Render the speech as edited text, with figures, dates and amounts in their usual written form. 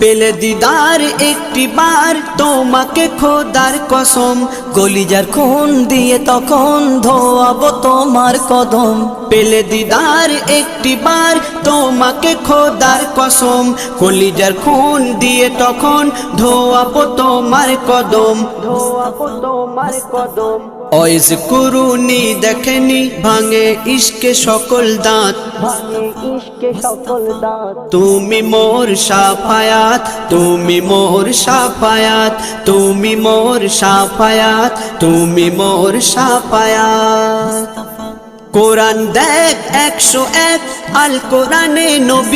পেলে দিদার একটি বার তোমাকে খোদার কসম, কলিজার খুন দিয়ে তখন ধোয়াবো তোমার কদম। পেলে দিদার একটি বার তোমাকে খোদার কসম, কলিজার খুন দিয়ে তখন ধোয়াবো তোমার কদম, ধোয়াবো তোমার কদম। ওয়াইজ কুরুনি দেখেনি ভাঙে ইশকে সকল দাঁত, তুমি মোর শাফায়াত, তুমি মোর শাফায়াত, তুমি মোর শাফায়াত, তুমি মোর শাফায়াত। কোরআন দেখ 101 আল কোরআনে নবী